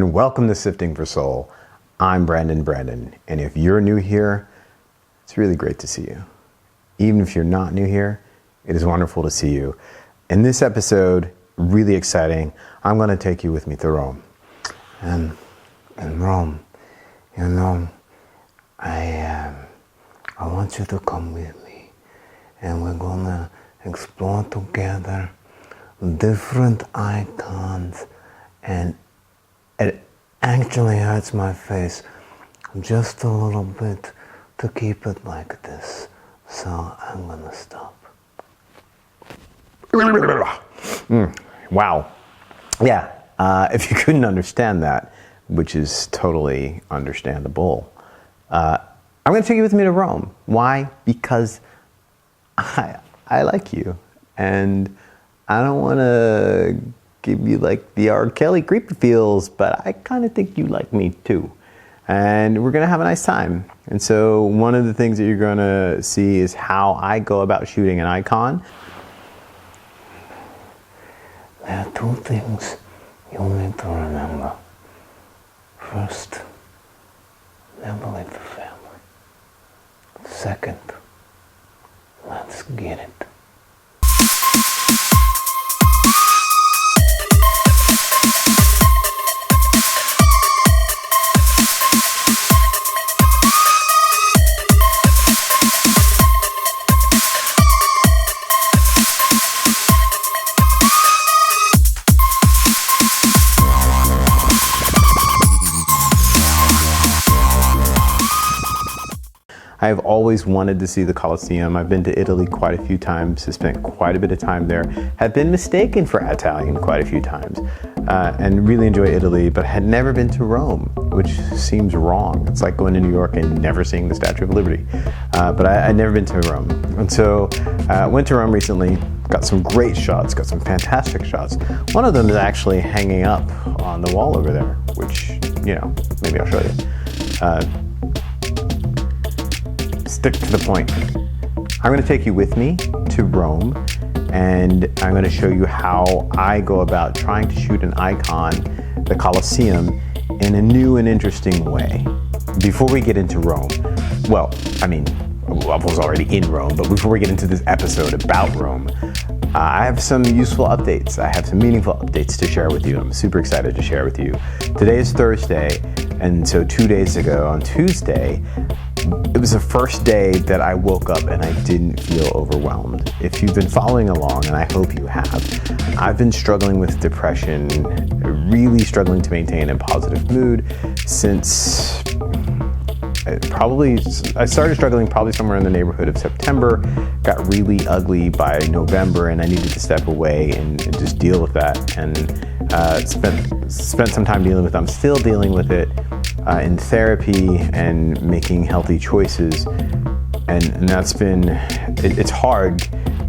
and welcome to Sifting for Soul. I'm Brandon, and if you're new here, it's really great to see you. Even if you're not new here, it is wonderful to see you. In this episode, really exciting, I'm going to take you with me to Rome. And in Rome, I want you to come with me, and we're going to explore together different icons, and it actually hurts my face just a little bit to keep it like this, so I'm gonna stop. Wow. Yeah, if you couldn't understand that, which is totally understandable, I'm gonna take you with me to Rome. Why? Because I like you, and I don't want to give you like the R. Kelly creepy feels, but I kind of think you like me too. And we're going to have a nice time. And so one of the things that you're going to see is how I go about shooting an icon. There are two things you'll need to remember. First, never leave the family. Second, let's get it. I've always wanted to see the Colosseum. I've been to Italy quite a few times, have spent quite a bit of time there, have been mistaken for Italian quite a few times, and really enjoy Italy, but had never been to Rome, which seems wrong. It's like going to New York and never seeing the Statue of Liberty. But I'd never been to Rome. And so I went to Rome recently, got some great shots, got some fantastic shots. One of them is actually hanging up on the wall over there, which, maybe I'll show you. Stick to the point. I'm going to take you with me to Rome, and I'm going to show you how I go about trying to shoot an icon, the Colosseum, in a new and interesting way. Before we get into Rome, I was already in Rome, but before we get into this episode about Rome, I have some useful updates. I have some meaningful updates to share with you. I'm super excited to share with you. Today is Thursday, and so 2 days ago on Tuesday, it was the first day that I woke up and I didn't feel overwhelmed. If you've been following along, and I hope you have, I've been struggling with depression, really struggling to maintain a positive mood since I started struggling probably somewhere in the neighborhood of September, got really ugly by November, and I needed to step away and just deal with that, and spent some time dealing with it. I'm still dealing with it in therapy and making healthy choices, and that's been, it's hard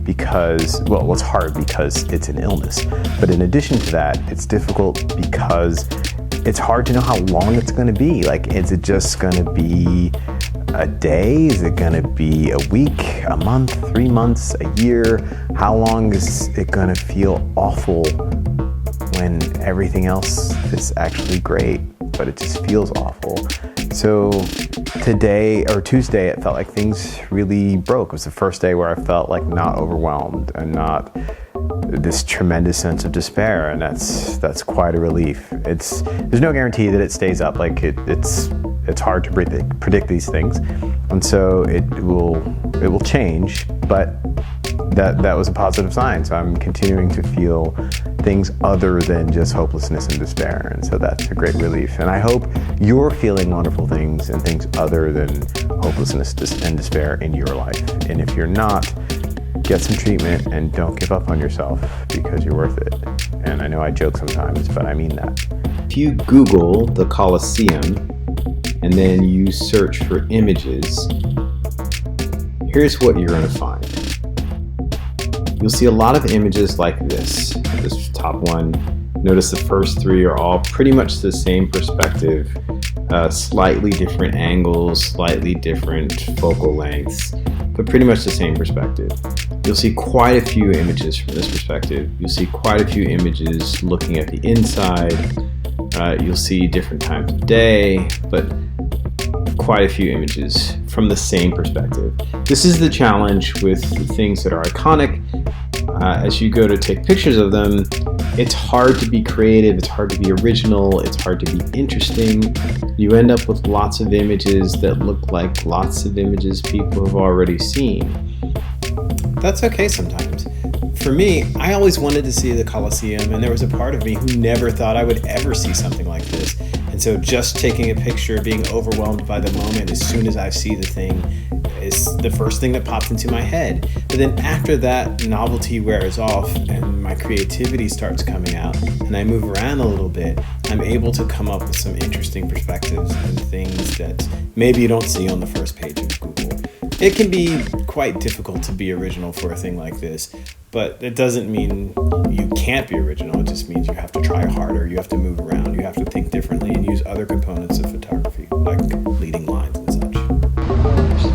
because, it's hard because it's an illness, but in addition to that, it's difficult because it's hard to know how long it's going to be. Like, is it just going to be a day? Is it going to be a week, a month, 3 months, a year? How long is it going to feel awful when everything else is actually great, but it just feels awful? So Tuesday, it felt like things really broke. It was the first day where I felt like not overwhelmed and not this tremendous sense of despair, and that's quite a relief. There's no guarantee that it stays up. Like it's hard to predict these things, and so it will change. But that was a positive sign. So I'm continuing to feel things other than just hopelessness and despair, and so that's a great relief. And I hope you're feeling wonderful things and things other than hopelessness and despair in your life. And if you're not, get some treatment and don't give up on yourself, because you're worth it. And I know I joke sometimes, but I mean that. If you Google the Colosseum and then you search for images, here's what you're going to find. You'll see a lot of images like this top one. Notice the first three are all pretty much the same perspective, slightly different angles, slightly different focal lengths, but pretty much the same perspective. You'll see quite a few images from this perspective. You'll see quite a few images looking at the inside, You'll see different times of day, but quite a few images from the same perspective. This is the challenge with things that are iconic. As you go to take pictures of them, it's hard to be creative, it's hard to be original, it's hard to be interesting. You end up with lots of images that look like lots of images people have already seen. That's okay sometimes. For me, I always wanted to see the Colosseum, and there was a part of me who never thought I would ever see something like this. And so just taking a picture, being overwhelmed by the moment as soon as I see the thing is the first thing that pops into my head. But then after that novelty wears off and my creativity starts coming out and I move around a little bit, I'm able to come up with some interesting perspectives and things that maybe you don't see on the first page of Google. It can be quite difficult to be original for a thing like this, but it doesn't mean you can't be original. It just means you have to try harder, you have to move around, you have to think differently and use other components of photography, like leading lines and such.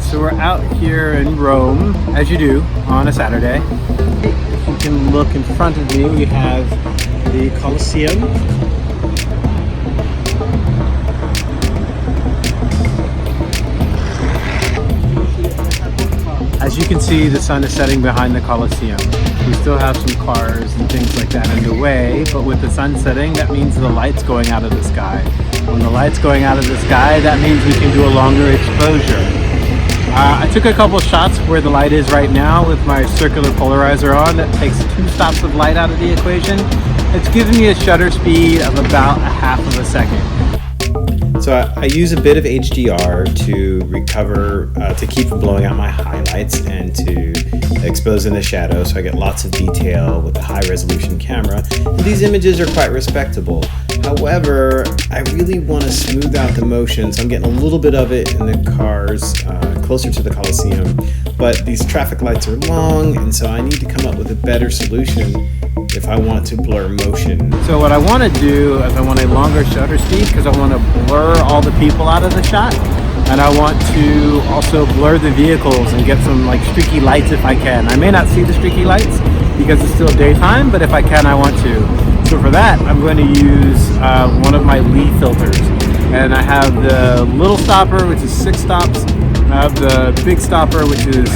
So we're out here in Rome, as you do, on a Saturday. If you can look in front of me, we have the Colosseum. As you can see, the sun is setting behind the Colosseum. We still have some cars and things like that underway, but with the sun setting, that means the light's going out of the sky. When the light's going out of the sky, that means we can do a longer exposure. I took a couple shots where the light is right now with my circular polarizer on. That takes 2 stops of light out of the equation. It's giving me a shutter speed of about a half of a second. So I use a bit of HDR to recover, to keep from blowing out my highlights and to expose in the shadow, so I get lots of detail with a high resolution camera. And these images are quite respectable. However, I really want to smooth out the motion, so I'm getting a little bit of it in the cars closer to the Colosseum. But these traffic lights are long, and so I need to come up with a better solution if I want to blur motion. So what I want to do is I want a longer shutter speed because I want to blur all the people out of the shot, and I want to also blur the vehicles and get some like streaky lights if I can. I may not see the streaky lights because it's still daytime, but if I can, I want to. So for that, I'm going to use one of my Lee filters, and I have the little stopper, which is 6 stops. I have the big stopper, which is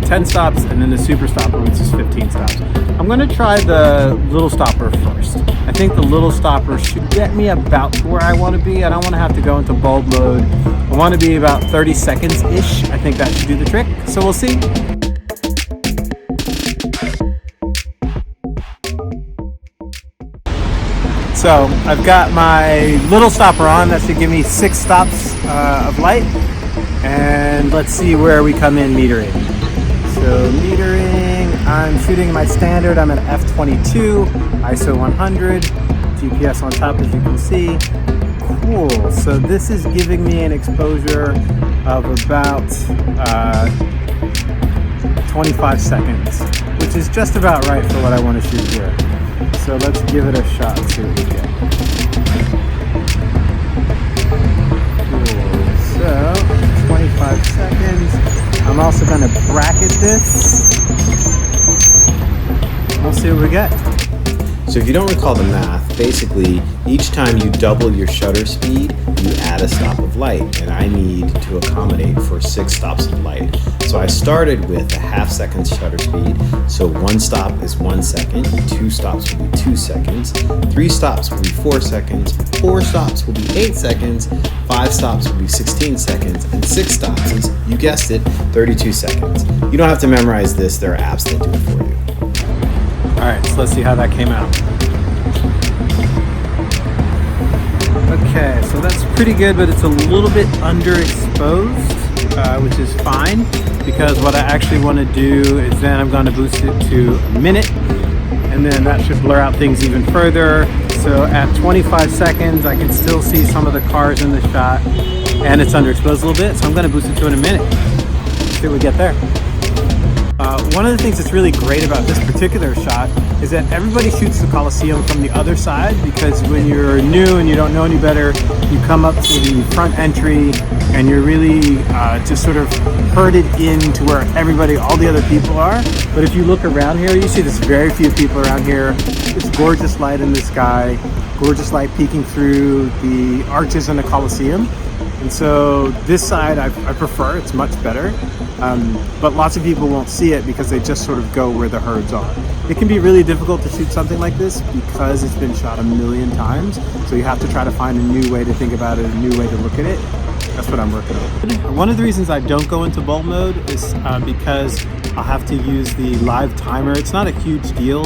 10 stops, and then the super stopper, which is 15 stops. I'm going to try the little stopper first. I think the little stopper should get me about to where I want to be. I don't want to have to go into bulb mode. I want to be about 30 seconds-ish. I think that should do the trick, so we'll see. So I've got my little stopper on. That should give me 6 stops of light. And let's see where we come in metering. So metering, I'm shooting my standard. I'm at f22, ISO 100, GPS on top as you can see. Cool, so this is giving me an exposure of about 25 seconds, which is just about right for what I want to shoot here. So let's give it a shot and see what we get. Cool, so 25 seconds. I'm also going to bracket this. We'll see what we get. So if you don't recall the math, basically each time you double your shutter speed, you add a stop of light, and I need to accommodate for 6 stops of light. So I started with a ½ second shutter speed, so 1 stop is 1 second, 2 stops will be 2 seconds, 3 stops will be 4 seconds, 4 stops will be 8 seconds, 5 stops will be 16 seconds, and 6 stops is, you guessed it, 32 seconds. You don't have to memorize this, there are apps that do it for you. Alright, so let's see how that came out. Okay, so that's pretty good, but it's a little bit underexposed, which is fine, because what I actually want to do is then I'm going to boost it to a minute, and then that should blur out things even further. So at 25 seconds, I can still see some of the cars in the shot, and it's underexposed a little bit, so I'm going to boost it to in a minute. Let's see what we get there. One of the things that's really great about this particular shot is that everybody shoots the Colosseum from the other side, because when you're new and you don't know any better, you come up to the front entry and you're really just sort of herded into where all the other people are. But if you look around here, you see there's very few people around here. It's gorgeous light in the sky. gorgeous light peeking through the arches in the Colosseum. And so this side I prefer, it's much better. But lots of people won't see it because they just sort of go where the herds are. It can be really difficult to shoot something like this because it's been shot a million times. So you have to try to find a new way to think about it, a new way to look at it. That's what I'm working on. One of the reasons I don't go into bulb mode is because I'll have to use the live timer. It's not a huge deal,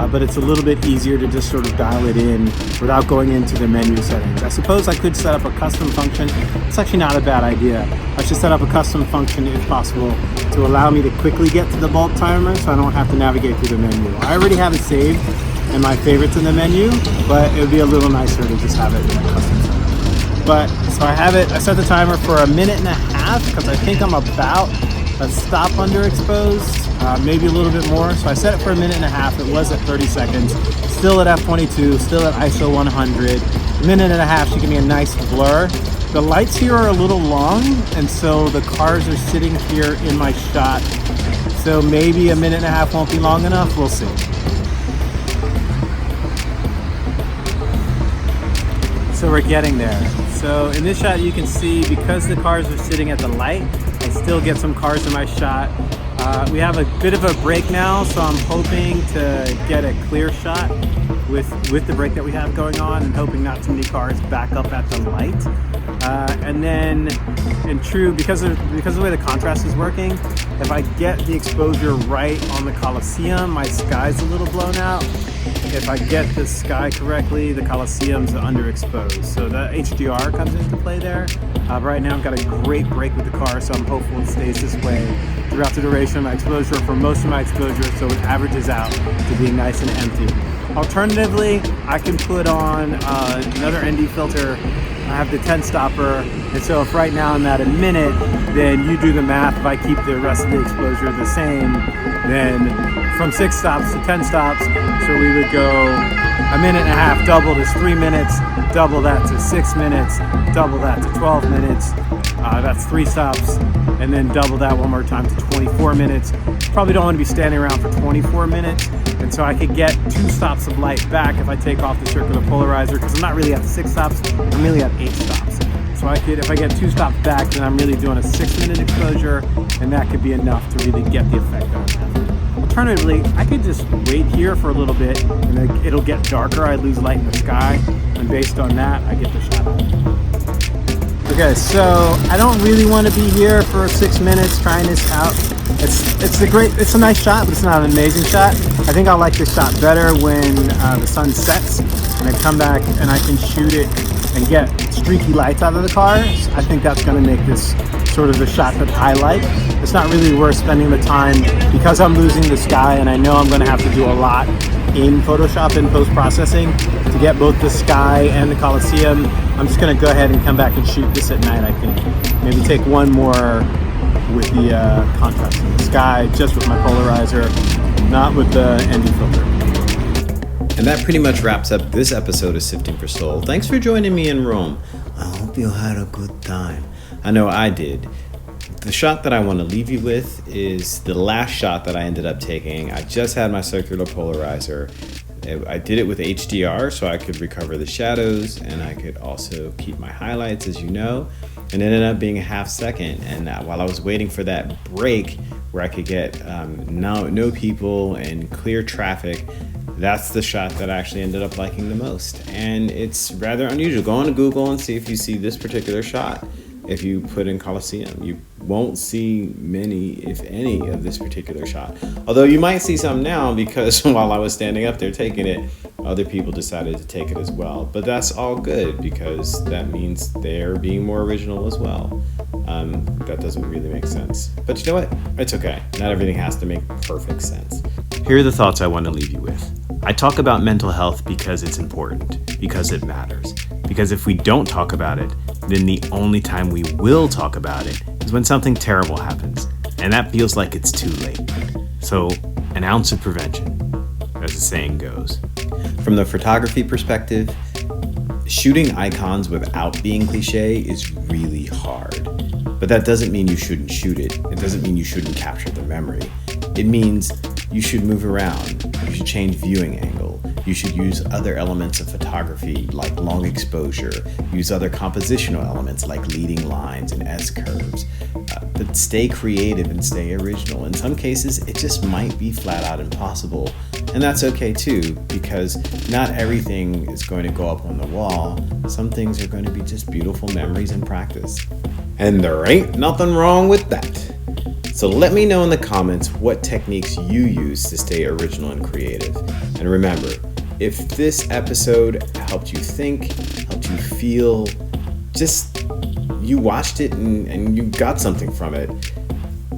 but it's a little bit easier to just sort of dial it in without going into the menu settings. I suppose I could set up a custom function. It's actually not a bad idea. I should set up a custom function if possible to allow me to quickly get to the bulb timer so I don't have to navigate through the menu. I already have it saved in my favorites in the menu, but it would be a little nicer to just have it in a custom setting. But so I have it, I set the timer for 1.5 minutes because I think I'm about a stop underexposed, maybe a little bit more. So I set it for 1.5 minutes. It was at 30 seconds, still at f22, still at ISO 100. 1.5 minutes should give me a nice blur. The lights here are a little long, and so the cars are sitting here in my shot. So maybe 1.5 minutes won't be long enough, we'll see. So we're getting there. So in this shot you can see because the cars are sitting at the light, I still get some cars in my shot. We have a bit of a break now, so I'm hoping to get a clear shot with the break that we have going on and hoping not too many cars back up at the light. And then, because of the way the contrast is working, if I get the exposure right on the Colosseum, my sky's a little blown out. If I get the sky correctly, the Colosseum's underexposed. So the HDR comes into play there. Right now I've got a great break with the car, so I'm hopeful it stays this way throughout the duration of my exposure, for most of my exposure, so it averages out to being nice and empty. Alternatively, I can put on another ND filter. I have the 10 stopper, and so if right now I'm at 1 minute, then you do the math. If I keep the rest of the exposure the same, then from 6 stops to 10 stops, so we would go 1.5 minutes, doubled is 3 minutes, double that to 6 minutes, double that to 12 minutes, that's 3 stops, and then double that one more time to 24 minutes. Probably don't want to be standing around for 24 minutes, and so I could get 2 stops of light back if I take off the circular polarizer, because I'm not really at 6 stops, I'm really at 8 stops. So if I get 2 stops back, then I'm really doing a 6-minute exposure, and that could be enough to really get the effect that I'm having. Alternatively, I could just wait here for a little bit, and then it'll get darker, I lose light in the sky, and based on that, I get the shot out. Okay, so I don't really want to be here for 6 minutes trying this out. It's a nice shot, but it's not an amazing shot. I think I like this shot better when the sun sets, and I come back and I can shoot it and get streaky lights out of the cars. I think that's going to make this sort of the shot that I like. It's not really worth spending the time because I'm losing the sky, and I know I'm going to have to do a lot in Photoshop and post-processing to get both the sky and the Colosseum. I'm just going to go ahead and come back and shoot this at night, I think. Maybe take one more with the contrast in the sky, just with my polarizer, not with the ND filter. And that pretty much wraps up this episode of Sifting for Soul. Thanks for joining me in Rome. I hope you had a good time. I know I did. The shot that I want to leave you with is the last shot that I ended up taking. I just had my circular polarizer. I did it with HDR so I could recover the shadows, and I could also keep my highlights, as you know. And it ended up being a 1/2 second. And while I was waiting for that break where I could get no people and clear traffic, that's the shot that I actually ended up liking the most. And it's rather unusual. Go on Google and see if you see this particular shot. If you put in Colosseum, you won't see many, if any, of this particular shot. Although you might see some now, because while I was standing up there taking it, other people decided to take it as well. But that's all good, because that means they're being more original as well. That doesn't really make sense. But you know what? It's okay. Not everything has to make perfect sense. Here are the thoughts I want to leave you with. I talk about mental health because it's important, because it matters. Because if we don't talk about it, then the only time we will talk about it is when something terrible happens, and that feels like it's too late. So, an ounce of prevention, as the saying goes. From the photography perspective, shooting icons without being cliche is really hard. But that doesn't mean you shouldn't shoot it. It doesn't mean you shouldn't capture the memory. It means you should move around, you should change viewing angle, You should use other elements of photography like long exposure, use other compositional elements like leading lines and S-curves. But stay creative and stay original. In some cases, it just might be flat out impossible. And that's okay too, because not everything is going to go up on the wall. Some things are going to be just beautiful memories and practice. And there ain't nothing wrong with that. So let me know in the comments what techniques you use to stay original and creative. And remember, if this episode helped you think, helped you feel, just you watched it and you got something from it,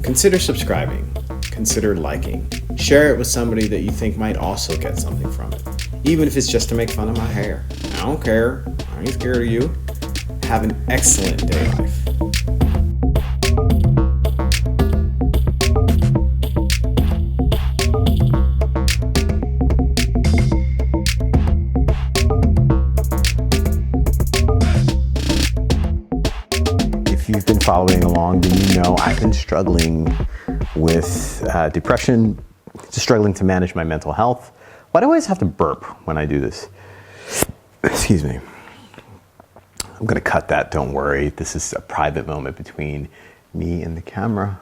consider subscribing, consider liking, share it with somebody that you think might also get something from it. Even if it's just to make fun of my hair. I don't care, I ain't scared of you. Have an excellent day life. If you've been following along, then you know I've been struggling with depression, just struggling to manage my mental health. Why do I always have to burp when I do this? Excuse me. I'm gonna cut that, don't worry. This is a private moment between me and the camera.